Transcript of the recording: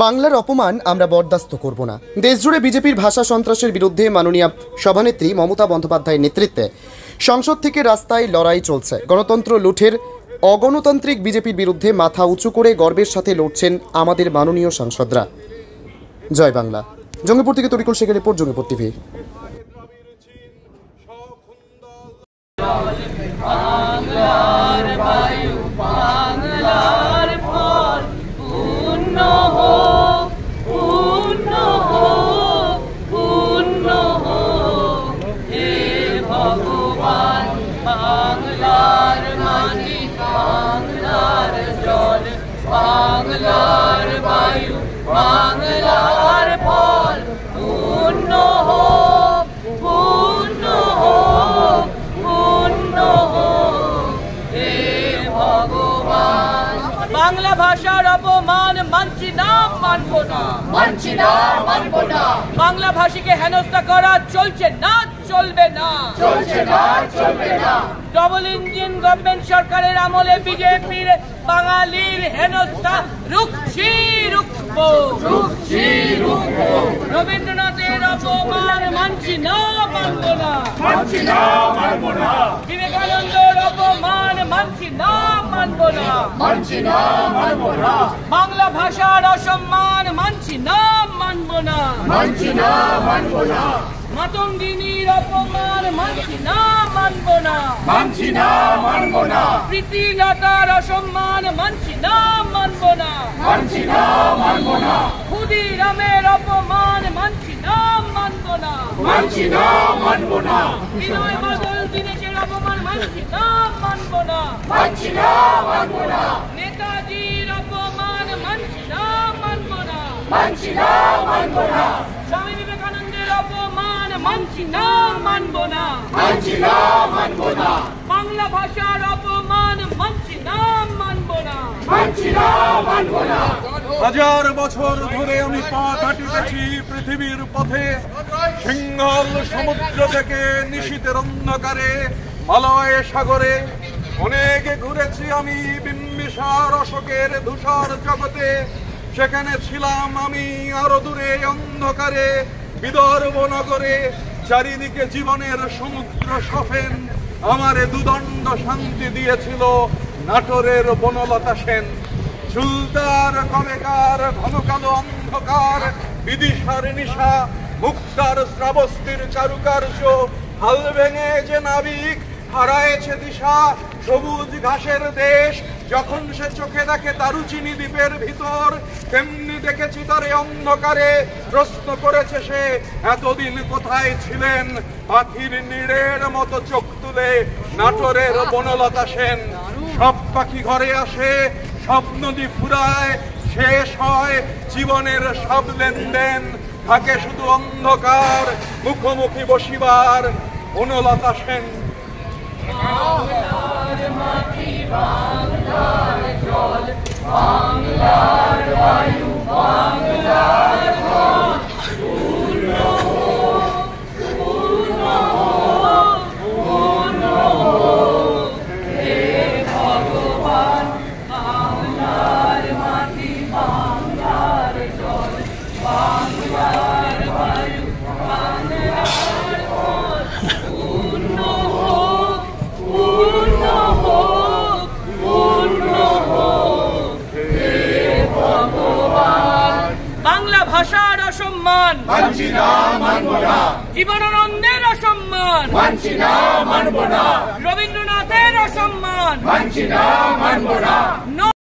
বাংলার অপমান আমরা বরদাস্ত করব না। দেশজুড়ে বিজেপির ভাষা সন্ত্রাসের বিরুদ্ধে মাননীয় সভানেত্রী মমতা বন্দ্যোপাধ্যায়ের নেতৃত্বে সংসদ থেকে রাস্তায় লড়াই চলছে। গণতন্ত্র লুঠের অগণতান্ত্রিক বিজেপির বিরুদ্ধে মাথা উঁচু করে গর্বের সাথে লড়ছেন আমাদের মাননীয় সাংসদরা। জয় বাংলা। জঙ্গিপুর থেকে তরিকুল শেখের রিপোর্ট, জঙ্গিপুর টিভি। বাংলার বায়ু, বাংলার ফল, পূর্ণ হোক, পূর্ণ হোক, পূর্ণ হোক হে ভগবান। বাংলা ভাষার অপমান মানছি না, মানব না, মানছি না, মানব না। বাংলা ভাষীকে হেনস্থা করা চলছে না, চলবে না, চলছে না, চলবে না। ডবল ইঞ্জিন গভর্নমেন্ট সরকারের আমলে বিজেপির বাঙালির হেনস্থা রুখছি, রুখবো, রুখছি, রুখবো। রবীন্দ্রনাথের অপমান মানছি না, মানব না, মানছি না, মানব না। বিবেকানন্দের অপমান মানছি না, মানব না, মানছি না, মানব না। বাংলা ভাষার অসম্মান মানছি না, মানব না, মানছি না, মানব না। মাতঙ্গিনীর অপমান মানছি না, মানব না, মানছি না, মানব না। প্রীতিলতার অসম্মান মানছি না, মানব না, মানছি না, মানব না। ক্ষুদিরামের অপমান মানছি না, মানব না, মানছি না, মানব না। বিনয় বাদল দীনেশের অপমান মানছি না, মানব না, মানছি না, মানব না। নেতাজির অপমান মানছি না, মানব না, মানছি না, মানব না। স্বামী বিবেকানন্দের অপমান মানছি না, মানব না, মানছি না, মানব না। বাংলা ভাষার অপমান মানছি না, মানব না, মানছি না, মানব না। হাজার বছর ধরে আমি পা কাটিতেছি পৃথিবীর পথে, সিংহল সমুদ্র থেকে নিশীথের অন্ধকারে, মালয় সাগরে অনেক ঘুরেছি আমি বিম্বিসার অশোকের ধূসর জগতে। সেখানে ছিলাম আমি আরো দূরে অন্ধকারে বিদর্ভ নগরে, চারিদিকে জীবনের সমুদ্র সফেন। আমারে দুদণ্ড শান্তি দিয়েছিল নাটোরের বনলতা সেন। ঝুলতার কবেকার ঘন কালো অন্ধকার, বিদিশার নিশা, মুক্তার শ্রাবস্তির কারুকার্য, হাল ভেঙে যে নাবিক হারায়েছে দিশা। সবুজ ঘাসের দেশ যখন সে চোখে দেখে দারুচিনি দ্বীপের ভিতর, তেমনি দেখেছি তারে অন্ধকারে। প্রশ্ন করেছে সে, এতদিন কোথায় ছিলেন? পাখির নীড়ের মতো চোখ তুলে নাটোরের বনলতা সেন। সব পাখি ঘরে আসে, সব নদী ফুরায়, শেষ হয় জীবনের সব লেনদেন। থাকে শুধু অন্ধকার, মুখোমুখি বসিবার বনলতা সেন। বাংলার মাটি, বাংলার জল, বাংলার বায়ু, বাংলার ফল, পূর্ণ হোক, পূর্ণ হোক, পূর্ণ হোক হে ভগবান। বাংলার মাটি, বাংলার জল, বাংলার বায়ু, বাংলার ফল, পূর্ণ হোক, পূর্ণ হোক, পূর্ণ হোক হে ভগবান। বাংলা ভাষার অসম্মান মানছি না, মানব না। জীবনানন্দের অসম্মান মানছি না, মানব না। রবীন্দ্রনাথের অসম্মান মানছি না, মানব না।